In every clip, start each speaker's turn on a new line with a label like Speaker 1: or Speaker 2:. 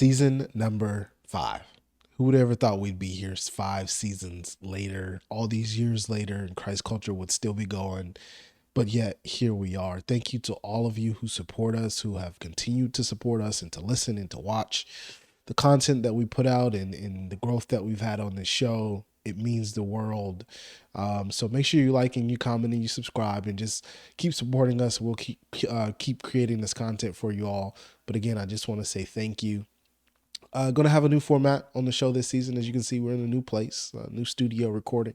Speaker 1: Season number 5. Who would ever thought we'd be here 5 seasons later, all these years later, and Christ culture would still be going. But yet, here we are. Thank you to all of you who support us, who have continued to support us and to listen and to watch the content that we put out and the growth that we've had on this show. It means the world. So make sure you like and you comment and you subscribe and just keep supporting us. We'll keep creating this content for you all. But again, I just want to say thank you. Going to have a new format on the show this season. As you can see, we're in a new place, a new studio recording.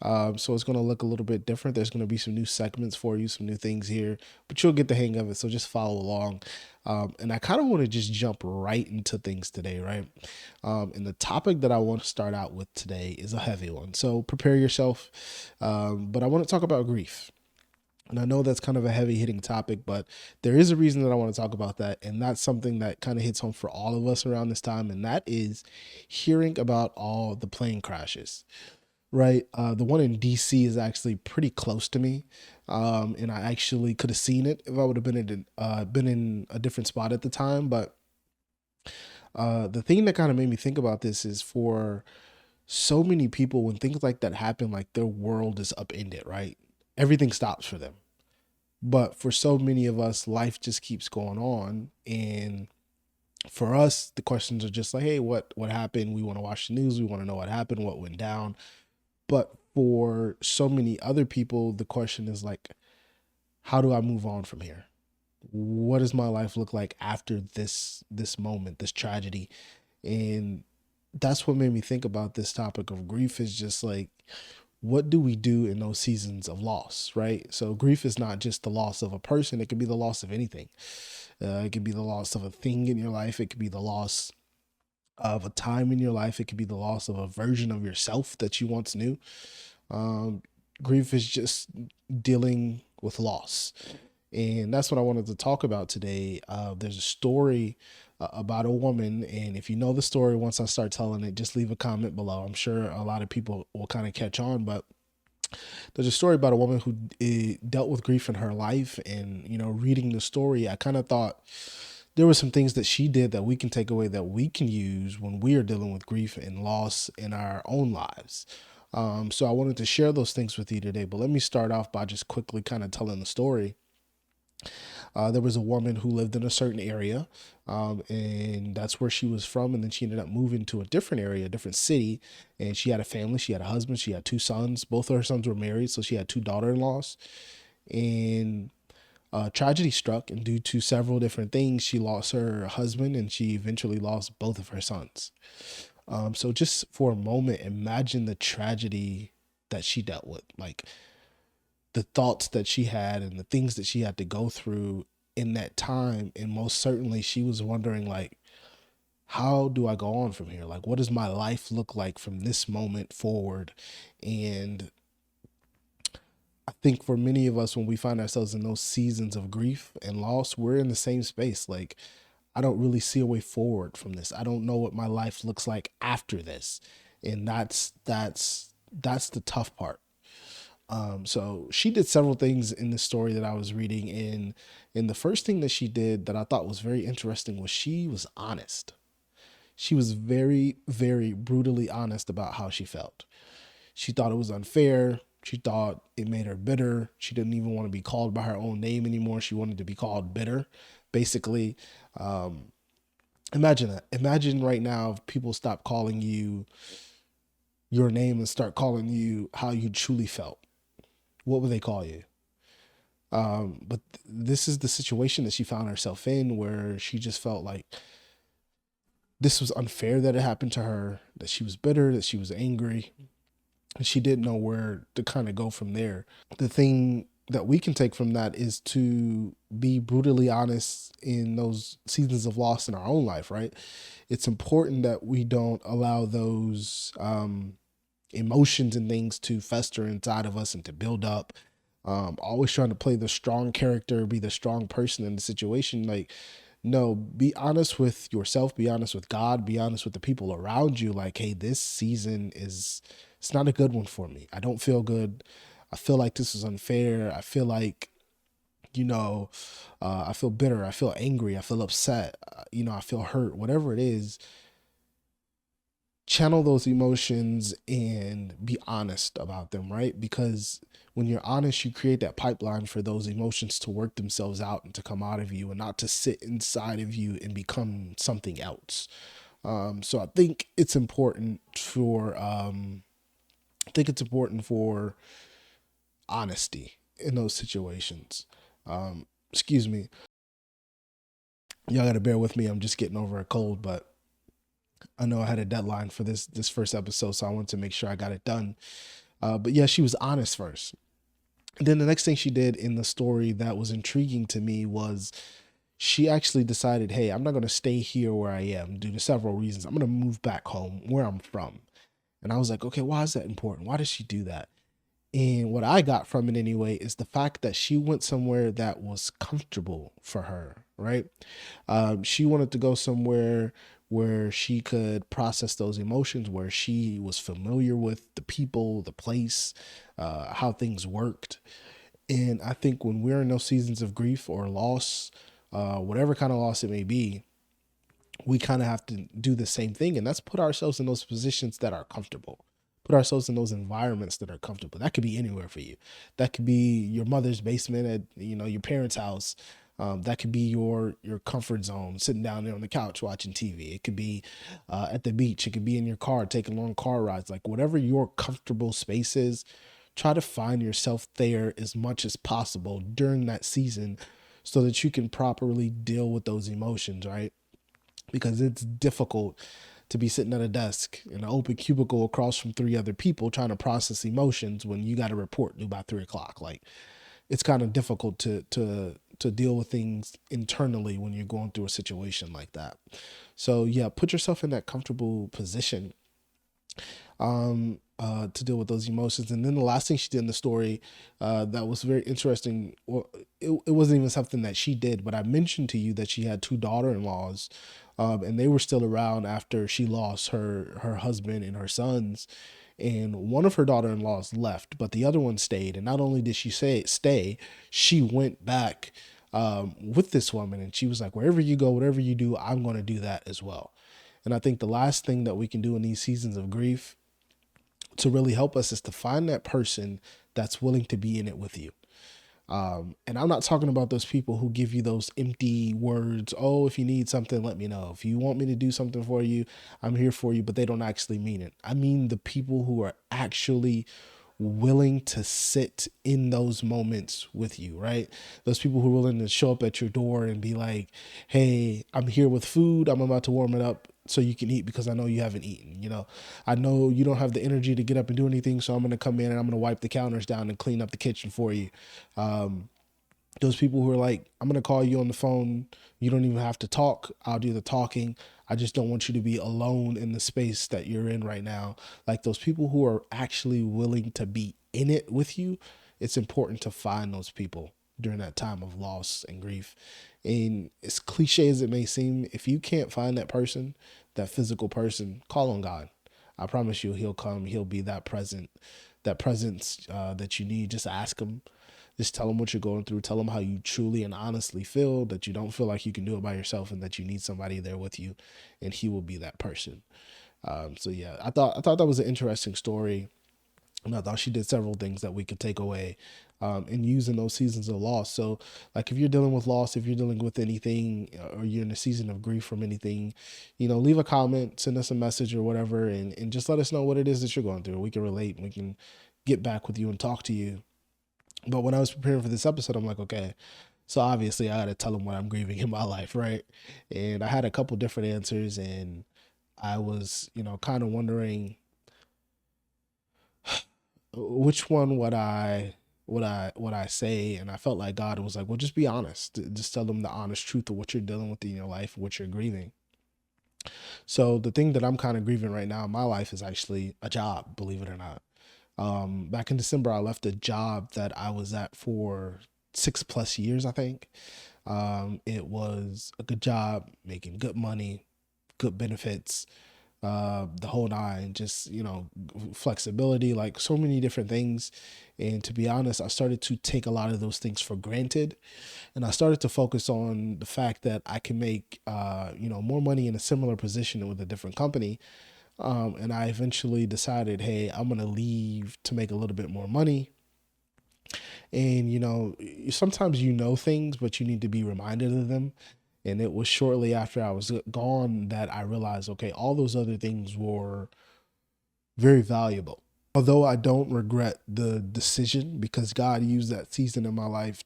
Speaker 1: So it's going to look a little bit different. There's going to be some new segments for you, some new things here, but you'll get the hang of it. So just follow along. And I kind of want to just jump right into things today, right? And the topic that I want to start out with today is a heavy one. So prepare yourself. But I want to talk about grief. And I know that's kind of a heavy hitting topic, but there is a reason that I want to talk about that. And that's something that kind of hits home for all of us around this time. And that is hearing about all the plane crashes, right? The one in DC is actually pretty close to me. And I actually could have seen it if I would have been in a different spot at the time. But the thing that kind of made me think about this is for so many people, when things like that happen, like their world is upended, right? Everything stops for them. But for so many of us, life just keeps going on. And for us, the questions are just like, hey, what happened? We want to watch the news. We want to know what happened, what went down. But for so many other people, the question is like, how do I move on from here? What does my life look like after this moment, this tragedy? And that's what made me think about this topic of grief, is just like, what do we do in those seasons of loss, right? So grief is not just the loss of a person. It could be the loss of anything. It could be the loss of a thing in your life. It could be the loss of a time in your life. It could be the loss of a version of yourself that you once knew. Grief is just dealing with loss. And that's what I wanted to talk about today. There's a story about a woman, and if you know the story, once I start telling it, just leave a comment below. I'm sure a lot of people will kind of catch on, but there's a story about a woman who dealt with grief in her life. And, you know, reading the story, I kind of thought there were some things that she did that we can take away, that we can use when we are dealing with grief and loss in our own lives. So I wanted to share those things with you today, but let me start off by just quickly kind of telling the story. There was a woman who lived in a certain area, and that's where she was from. And then she ended up moving to a different area, a different city. And she had a family. She had a husband. She had 2 sons. Both of her sons were married. So she had 2 daughter-in-laws. And tragedy struck. And due to several different things, she lost her husband, and she eventually lost both of her sons. So just for a moment, imagine the tragedy that she dealt with. Like, the thoughts that she had and the things that she had to go through in that time. And most certainly she was wondering, like, how do I go on from here? Like, what does my life look like from this moment forward? And I think for many of us, when we find ourselves in those seasons of grief and loss, we're in the same space. Like, I don't really see a way forward from this. I don't know what my life looks like after this. And that's the tough part. So she did several things in the story that I was reading, and the first thing that she did that I thought was very interesting was she was honest. She was very, very brutally honest about how she felt. She thought it was unfair. She thought it made her bitter. She didn't even want to be called by her own name anymore. She wanted to be called bitter, basically. Imagine that. Imagine right now if people stop calling you your name and start calling you how you truly felt. What would they call you? But this is the situation that she found herself in, where she just felt like this was unfair that it happened to her, that she was bitter, that she was angry, and she didn't know where to kind of go from there. The thing that we can take from that is to be brutally honest in those seasons of loss in our own life, right? It's important that we don't allow those emotions and things to fester inside of us and to build up. Always trying to play the strong character, be the strong person in the situation. Like, no, be honest with yourself, be honest with God, be honest with the people around you. Like, hey, this season it's not a good one for me. I don't feel good. I feel like this is unfair. I feel like you know, I feel bitter, I feel angry, I feel upset, I feel hurt, whatever it is, channel those emotions and be honest about them, right? Because when you're honest, you create that pipeline for those emotions to work themselves out and to come out of you and not to sit inside of you and become something else. So I think it's important for honesty in those situations. Excuse me, y'all got to bear with me. I'm just getting over a cold, but I know I had a deadline for this first episode, so I wanted to make sure I got it done. But yeah, she was honest first. Then the next thing she did in the story that was intriguing to me was she actually decided, hey, I'm not going to stay here where I am due to several reasons. I'm going to move back home where I'm from. And I was like, okay, why is that important? Why does she do that? And what I got from it anyway is the fact that she went somewhere that was comfortable for her, right? She wanted to go somewhere where she could process those emotions, where she was familiar with the people, the place, how things worked. And I think when we're in those seasons of grief or loss, whatever kind of loss it may be, we kind of have to do the same thing. And that's put ourselves in those positions that are comfortable. Put ourselves in those environments that are comfortable. That could be anywhere for you. That could be your mother's basement at your parents' house. That could be your comfort zone, sitting down there on the couch watching TV. It could be at the beach. It could be in your car, taking long car rides. Like whatever your comfortable space is, try to find yourself there as much as possible during that season so that you can properly deal with those emotions, right? Because it's difficult to be sitting at a desk in an open cubicle across from three other people trying to process emotions when you got a report due by 3 o'clock. Like it's kind of difficult to deal with things internally when you're going through a situation like that. So yeah, put yourself in that comfortable position to deal with those emotions. And then the last thing she did in the story that was very interesting, well, it wasn't even something that she did, but I mentioned to you that she had two daughter-in-laws, and they were still around after she lost her husband and her sons. And one of her daughter-in-laws left, but the other one stayed. And not only did she stay, she went back with this woman, and she was like, wherever you go, whatever you do, I'm going to do that as well. And I think the last thing that we can do in these seasons of grief to really help us is to find that person that's willing to be in it with you. And I'm not talking about those people who give you those empty words. Oh, if you need something, let me know. If you want me to do something for you, I'm here for you, but they don't actually mean it. I mean the people who are actually willing to sit in those moments with you, right? Those people who are willing to show up at your door and be like, hey, I'm here with food. I'm about to warm it up so you can eat because I know you haven't eaten. I know you don't have the energy to get up and do anything. So I'm going to come in and I'm going to wipe the counters down and clean up the kitchen for you. Those people who are like, I'm going to call you on the phone. You don't even have to talk. I'll do the talking. I just don't want you to be alone in the space that you're in right now. Like those people who are actually willing to be in it with you, it's important to find those people during that time of loss and grief. And as cliche as it may seem, if you can't find that person, that physical person, call on God. I promise you, he'll come. He'll be that presence that you need. Just ask him. Just tell them what you're going through. Tell them how you truly and honestly feel, that you don't feel like you can do it by yourself and that you need somebody there with you, and he will be that person. So yeah, I thought that was an interesting story. And I thought she did several things that we could take away and use in those seasons of loss. So like if you're dealing with loss, if you're dealing with anything or you're in a season of grief from anything, leave a comment, send us a message or whatever, and just let us know what it is that you're going through. We can relate and we can get back with you and talk to you. But when I was preparing for this episode, I'm like, okay, so obviously I got to tell them what I'm grieving in my life, right? And I had a couple different answers, and I was, kind of wondering which one would I say. And I felt like God was like, well, just be honest. Just tell them the honest truth of what you're dealing with in your life, what you're grieving. So the thing that I'm kind of grieving right now in my life is actually a job, believe it or not. Back in December, I left a job that I was at for 6+ years, I think. It was a good job, making good money, good benefits. the whole nine, just, flexibility, like so many different things. And to be honest, I started to take a lot of those things for granted. And I started to focus on the fact that I can make, more money in a similar position with a different company. And I eventually decided, hey, I'm going to leave to make a little bit more money. And, sometimes things, but you need to be reminded of them. And it was shortly after I was gone that I realized, okay, all those other things were very valuable. Although I don't regret the decision, because God used that season of my life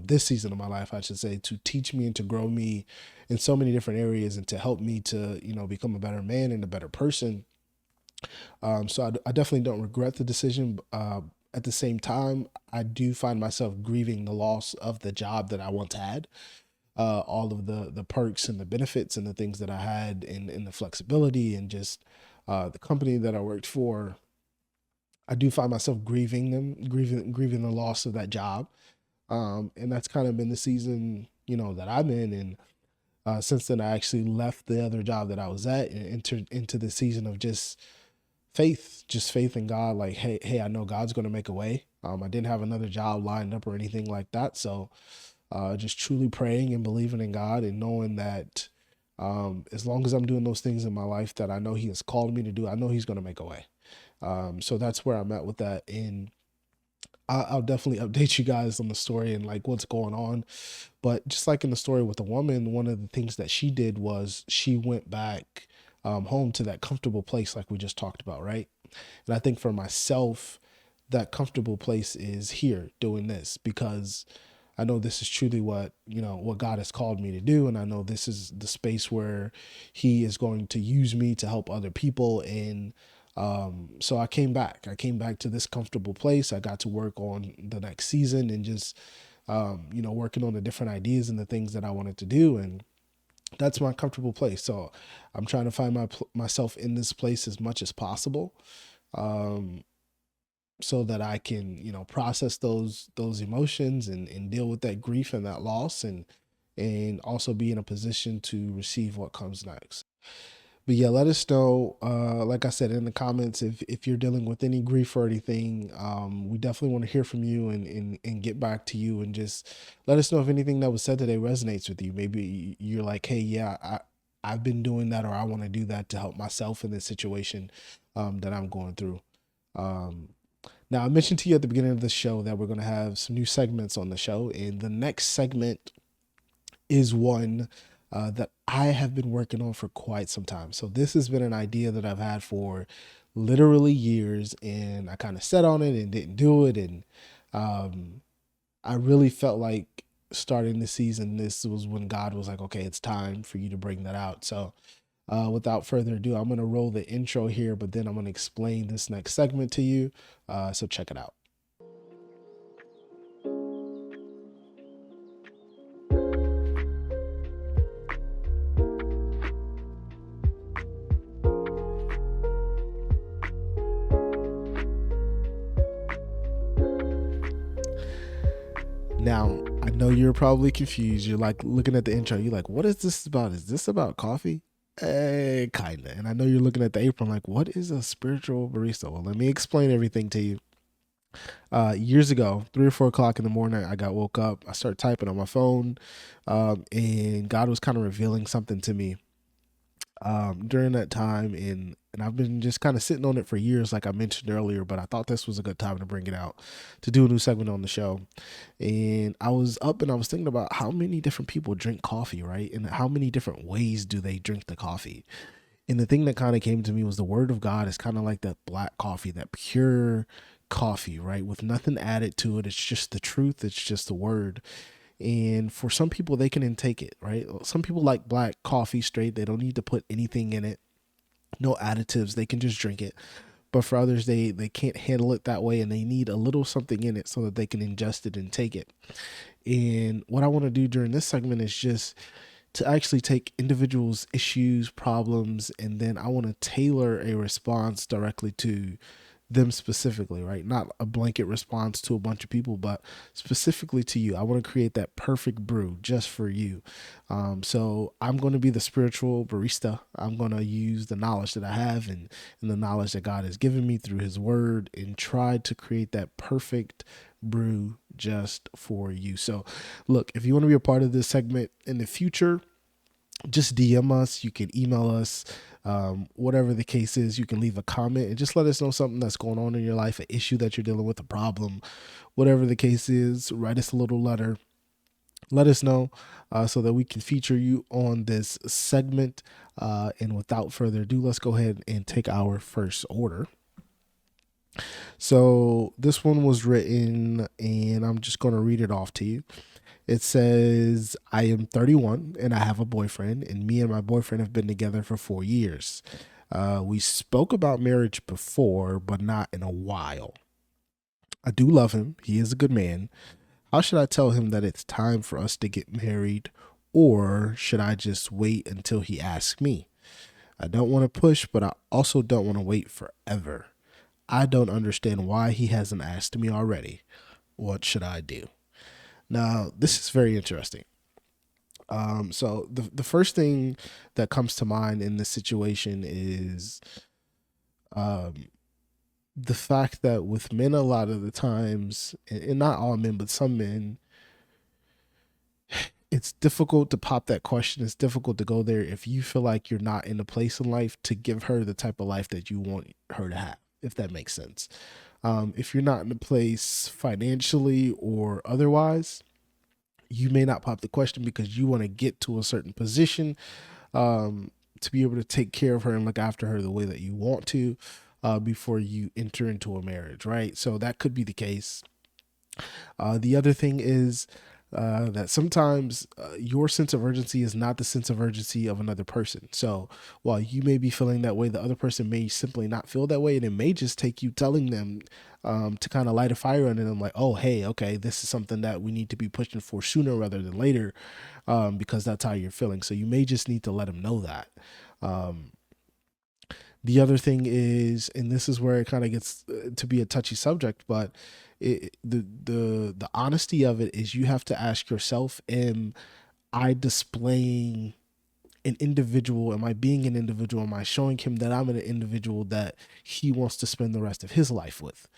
Speaker 1: this season of my life, I should say, to teach me and to grow me in so many different areas and to help me to, become a better man and a better person. So I definitely don't regret the decision. At the same time, I do find myself grieving the loss of the job that I once had. All of the perks and the benefits and the things that I had in the flexibility and just the company that I worked for. I do find myself grieving the loss of that job. And that's kind of been the season, that I'm in. And since then, I actually left the other job that I was at and entered into the season of just faith in God. Like, hey, I know God's going to make a way. I didn't have another job lined up or anything like that. So just truly praying and believing in God and knowing that as long as I'm doing those things in my life that I know He has called me to do, I know He's going to make a way. So that's where I'm at with that. And I'll definitely update you guys on the story and like what's going on. But just like in the story with the woman, one of the things that she did was she went back home to that comfortable place, like we just talked about, right? And I think for myself, that comfortable place is here doing this, because I know this is truly what God has called me to do. And I know this is the space where He is going to use me to help other people. And so I came back. I came back to this comfortable place. I got to work on the next season and just, working on the different ideas and the things that I wanted to do. And that's my comfortable place. So I'm trying to find myself in this place as much as possible. So that I can, process those emotions and deal with that grief and that loss and also be in a position to receive what comes next. But yeah, let us know, like I said, in the comments, if you're dealing with any grief or anything. We definitely want to hear from you and get back to you, and just let us know if anything that was said today resonates with you. Maybe you're like, hey, yeah, I've been doing that, or I want to do that to help myself in this situation that I'm going through. Now, I mentioned to you at the beginning of the show that we're going to have some new segments on the show, and the next segment is one that I have been working on for quite some time. So this has been an idea that I've had for literally years, and I kind of set on it and didn't do it. And I really felt like starting the season, this was when God was like, okay, it's time for you to bring that out. So without further ado, I'm going to roll the intro here, but then I'm going to explain this next segment to you. So check it out. Now, I know you're probably confused. You're like looking at the intro. You're like, what is this about? Is this about coffee? Kinda. And I know you're looking at the apron like, what is a spiritual barista? Well, let me explain everything to you. Years ago, 3 or 4 o'clock in the morning, I got woke up. I started typing on my phone, and God was kind of revealing something to me during that time, and I've been just kind of sitting on it for years, like I mentioned earlier. But I thought this was a good time to bring it out, to do a new segment on the show. And I was up and I was thinking about how many different people drink coffee, right? And how many different ways do they drink the coffee? And the thing that kind of came to me was the word of God is kind of like that black coffee, that pure coffee, right? With nothing added to it. It's just the truth. It's just the word. And for some people, they can intake it, right? Some people like black coffee straight. They don't need to put anything in it, no additives. They can just drink it. But for others, they can't handle it that way, and they need a little something in it so that they can ingest it and take it. And what I want to do during this segment is just to actually take individuals' issues, problems, and then I want to tailor a response directly to them specifically, right? Not a blanket response to a bunch of people, but specifically to you. I want to create that perfect brew just for you. So I'm going to be the spiritual barista. I'm going to use the knowledge that I have and the knowledge that God has given me through his word and try to create that perfect brew just for you. So look, if you want to be a part of this segment in the future, just DM us. You can email us. Whatever the case is, you can leave a comment and just let us know something that's going on in your life, an issue that you're dealing with, a problem, whatever the case is. Write us a little letter. Let us know so that we can feature you on this segment. And without further ado, let's go ahead and take our first order. So this one was written, and I'm just going to read it off to you. It says, I am 31 and I have a boyfriend, and me and my boyfriend have been together for 4 years. We spoke about marriage before, but not in a while. I do love him. He is a good man. How should I tell him that it's time for us to get married, or should I just wait until he asks me? I don't want to push, but I also don't want to wait forever. I don't understand why he hasn't asked me already. What should I do? Now, this is very interesting. So the first thing that comes to mind in this situation is um, the fact that with men, a lot of the times, and not all men, but some men, it's difficult to pop that question. It's difficult to go there if you feel like you're not in a place in life to give her the type of life that you want her to have, if that makes sense. If you're not in a place financially or otherwise, you may not pop the question because you want to get to a certain position to be able to take care of her and look after her the way that you want to before you enter into a marriage, right? So that could be the case. The other thing is that sometimes your sense of urgency is not the sense of urgency of another person. So while you may be feeling that way, the other person may simply not feel that way. And it may just take you telling them to kind of light a fire under them like, oh, hey, okay, this is something that we need to be pushing for sooner rather than later because that's how you're feeling. So you may just need to let them know that. The other thing is, and this is where it kind of gets to be a touchy subject, but the honesty of it is you have to ask yourself, am I displaying an individual? Am I being an individual? Am I showing him that I'm an individual that he wants to spend the rest of his life with?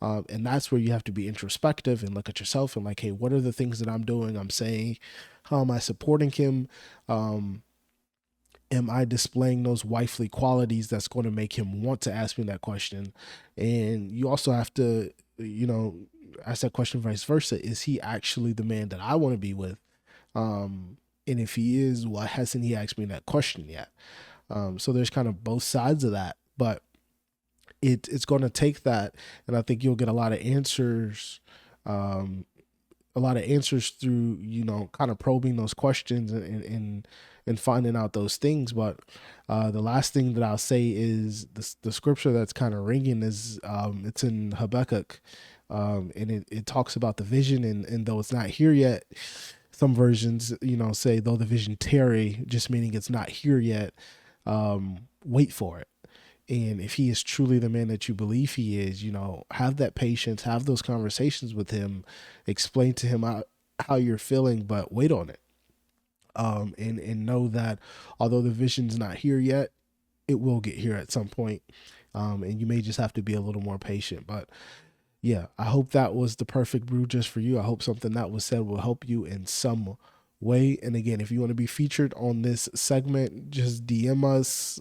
Speaker 1: And that's where you have to be introspective and look at yourself and like, hey, what are the things that I'm doing? I'm saying, how am I supporting him? Am I displaying those wifely qualities that's going to make him want to ask me that question? And you also have to, ask that question vice versa. Is he actually the man that I want to be with? And if he is, why hasn't he asked me that question yet? So there's kind of both sides of that, but it's going to take that. And I think you'll get a lot of answers, through, kind of probing those questions and finding out those things. But the last thing that I'll say is the scripture that's kind of ringing is it's in Habakkuk, and it talks about the vision, and though it's not here yet, some versions, say though the vision tarry, just meaning it's not here yet, wait for it. And if he is truly the man that you believe he is, have that patience, have those conversations with him, explain to him how you're feeling, but wait on it. And know that although the vision's not here yet, it will get here at some point. And you may just have to be a little more patient. But yeah, I hope that was the perfect brew just for you. I hope something that was said will help you in some way. And again, if you want to be featured on this segment, just DM us.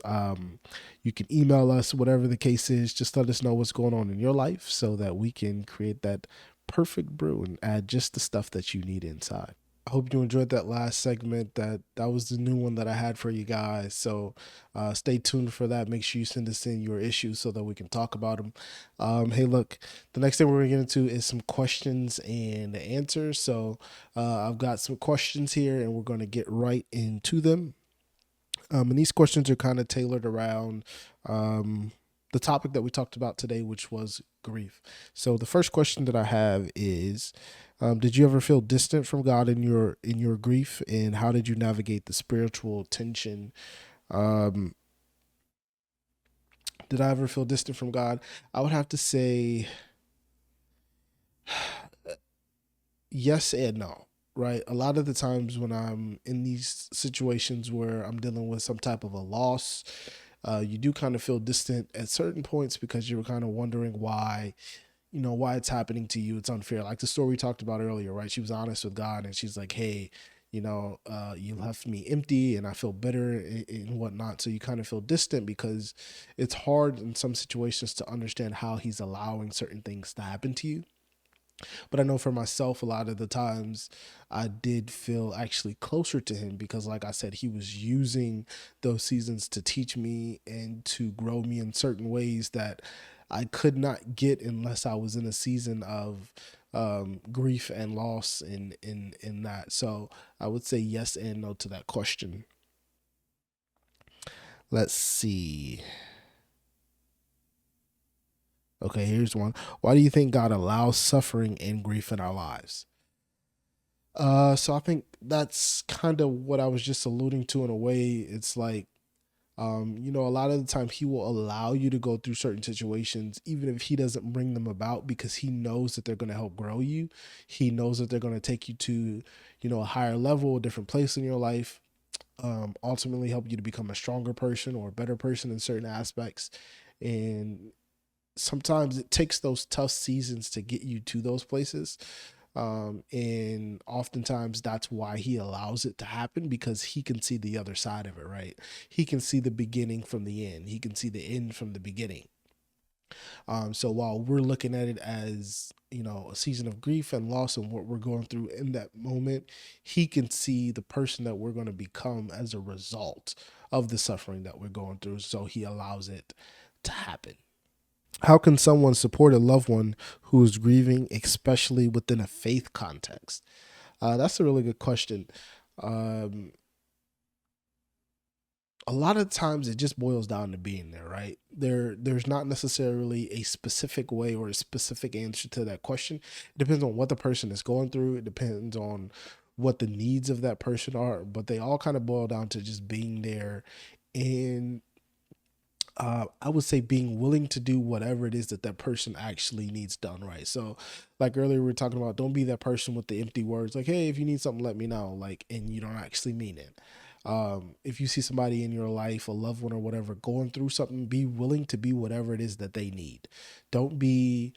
Speaker 1: You can email us, whatever the case is. Just let us know what's going on in your life so that we can create that perfect brew and add just the stuff that you need inside. I hope you enjoyed that last segment. That was the new one that I had for you guys. So stay tuned for that. Make sure you send us in your issues so that we can talk about them. Hey, look, the next thing we're going to get into is some questions and answers. So I've got some questions here and we're going to get right into them. And these questions are kind of tailored around the topic that we talked about today, which was grief. So the first question that I have is, did you ever feel distant from God in your grief, and how did you navigate the spiritual tension? Did I ever feel distant from God? I would have to say yes and no, right? A lot of the times when I'm in these situations where I'm dealing with some type of a loss, you do kind of feel distant at certain points because you're kind of wondering why, why it's happening to you. It's unfair. Like the story we talked about earlier, right? She was honest with God and she's like, hey, you left me empty and I feel bitter and whatnot. So you kind of feel distant because it's hard in some situations to understand how he's allowing certain things to happen to you. But I know for myself, a lot of the times I did feel actually closer to him because, like I said, he was using those seasons to teach me and to grow me in certain ways that I could not get unless I was in a season of grief and loss in that. So I would say yes and no to that question. Let's see. Okay, here's one. Why do you think God allows suffering and grief in our lives? So I think that's kind of what I was just alluding to in a way. It's like, a lot of the time he will allow you to go through certain situations, even if he doesn't bring them about, because he knows that they're going to help grow you. He knows that they're going to take you to, a higher level, a different place in your life, ultimately help you to become a stronger person or a better person in certain aspects. And sometimes it takes those tough seasons to get you to those places. And oftentimes that's why he allows it to happen because he can see the other side of it, right? He can see the beginning from the end. He can see the end from the beginning. So while we're looking at it as, a season of grief and loss and what we're going through in that moment, he can see the person that we're going to become as a result of the suffering that we're going through. So he allows it to happen. How can someone support a loved one who is grieving, especially within a faith context? That's a really good question. Um, a lot of times it just boils down to being there, right? There's not necessarily a specific way or a specific answer to that question. It depends on what the person is going through. It depends on what the needs of that person are, but they all kind of boil down to just being there and I would say being willing to do whatever it is that that person actually needs done, right? So, like earlier, we were talking about don't be that person with the empty words, like, hey, if you need something, let me know, like, and you don't actually mean it. If you see somebody in your life, a loved one or whatever, going through something, be willing to be whatever it is that they need. Don't be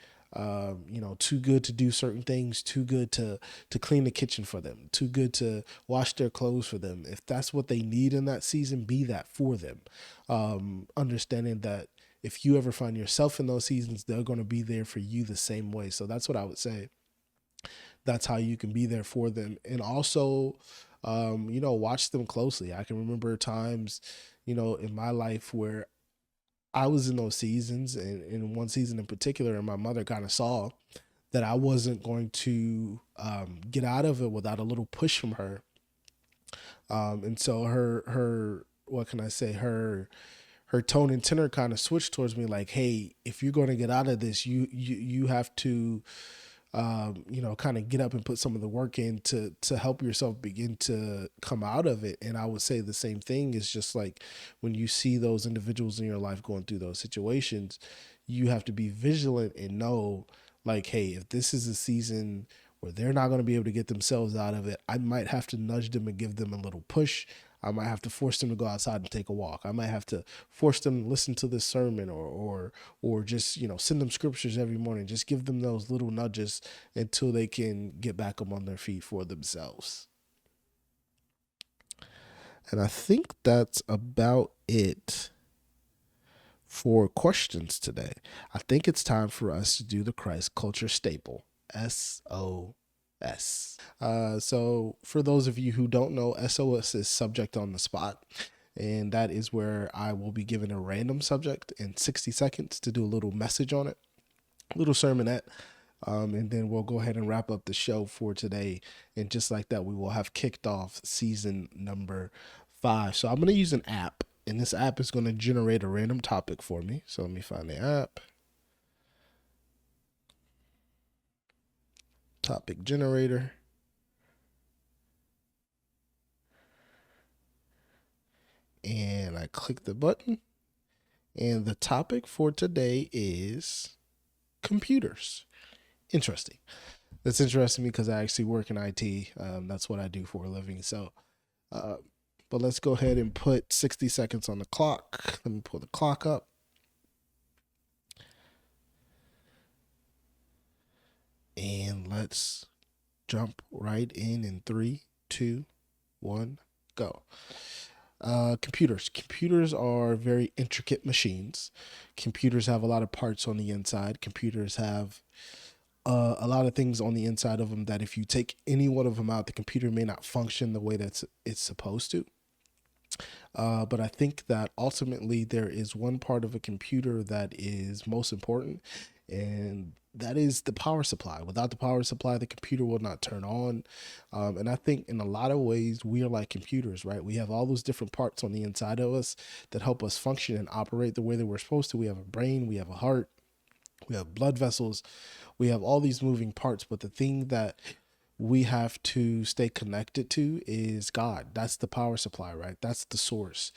Speaker 1: too good to do certain things, too good to clean the kitchen for them, too good to wash their clothes for them. If that's what they need in that season, be that for them. Understanding that if you ever find yourself in those seasons, they're going to be there for you the same way. So that's what I would say. That's how you can be there for them. And also, watch them closely. I can remember times, in my life where I was in those seasons, and in one season in particular, and my mother kind of saw that I wasn't going to get out of it without a little push from her. And so her what can I say, her tone and tenor kind of switched towards me, like, hey, if you're going to get out of this, you have to kind of get up and put some of the work in to help yourself begin to come out of it. And I would say the same thing is just like when you see those individuals in your life going through those situations, you have to be vigilant and know, like, hey, if this is a season where they're not going to be able to get themselves out of it, I might have to nudge them and give them a little push. I might have to force them to go outside and take a walk. I might have to force them to listen to this sermon or just, send them scriptures every morning. Just give them those little nudges until they can get back up on their feet for themselves. And I think that's about it for questions today. I think it's time for us to do the Christ culture staple, SOS. So, for those of you who don't know, SOS is subject on the spot. And that is where I will be given a random subject in 60 seconds to do a little message on it, a little sermonette. And then we'll go ahead and wrap up the show for today. And just like that, we will have kicked off season number 5. So I'm going to use an app, and this app is going to generate a random topic for me. So let me find the app. Topic generator. And I click the button, And the topic for today is computers. Interesting. That's interesting because I actually work in IT. That's what I do for a living. So, uh, but let's go ahead and put 60 seconds on the clock. Let me pull the clock up. And let's jump right in 3, 2, 1, go. Computers. Computers are very intricate machines. Computers have a lot of parts on the inside. Computers have a lot of things on the inside of them that if you take any one of them out, the computer may not function the way that it's supposed to. But I think that ultimately there is one part of a computer that is most important, and that is the power supply. Without the power supply, the computer will not turn on. And I think in a lot of ways, we are like computers, right? We have all those different parts on the inside of us that help us function and operate the way that we're supposed to. We have a brain, we have a heart, we have blood vessels, we have all these moving parts. But the thing that we have to stay connected to is God. That's the power supply, right? That's the source.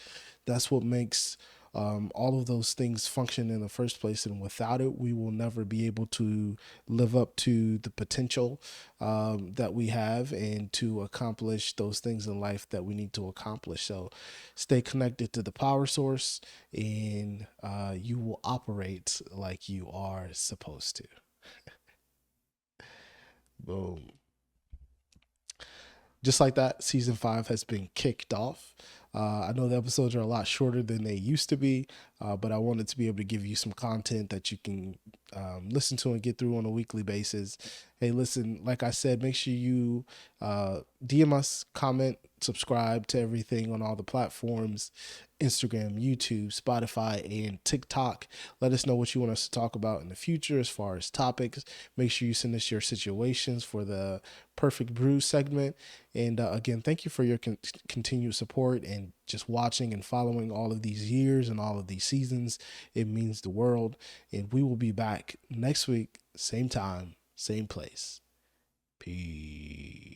Speaker 1: That's what makes all of those things function in the first place. And without it, we will never be able to live up to the potential that we have and to accomplish those things in life that we need to accomplish. So stay connected to the power source and you will operate like you are supposed to. Boom. Just like that, season 5 has been kicked off. I know the episodes are a lot shorter than they used to be, but I wanted to be able to give you some content that you can listen to and get through on a weekly basis. Hey, listen, like I said, make sure you DM us, comment, subscribe to everything on all the platforms: Instagram, YouTube, Spotify, and TikTok. Let us know what you want us to talk about in the future as far as topics. Make sure you send us your situations for the Perfect Brew segment. And again, thank you for your continued support and just watching and following all of these years and all of these seasons. It means the world. And we will be back next week, same time, same place. Peace.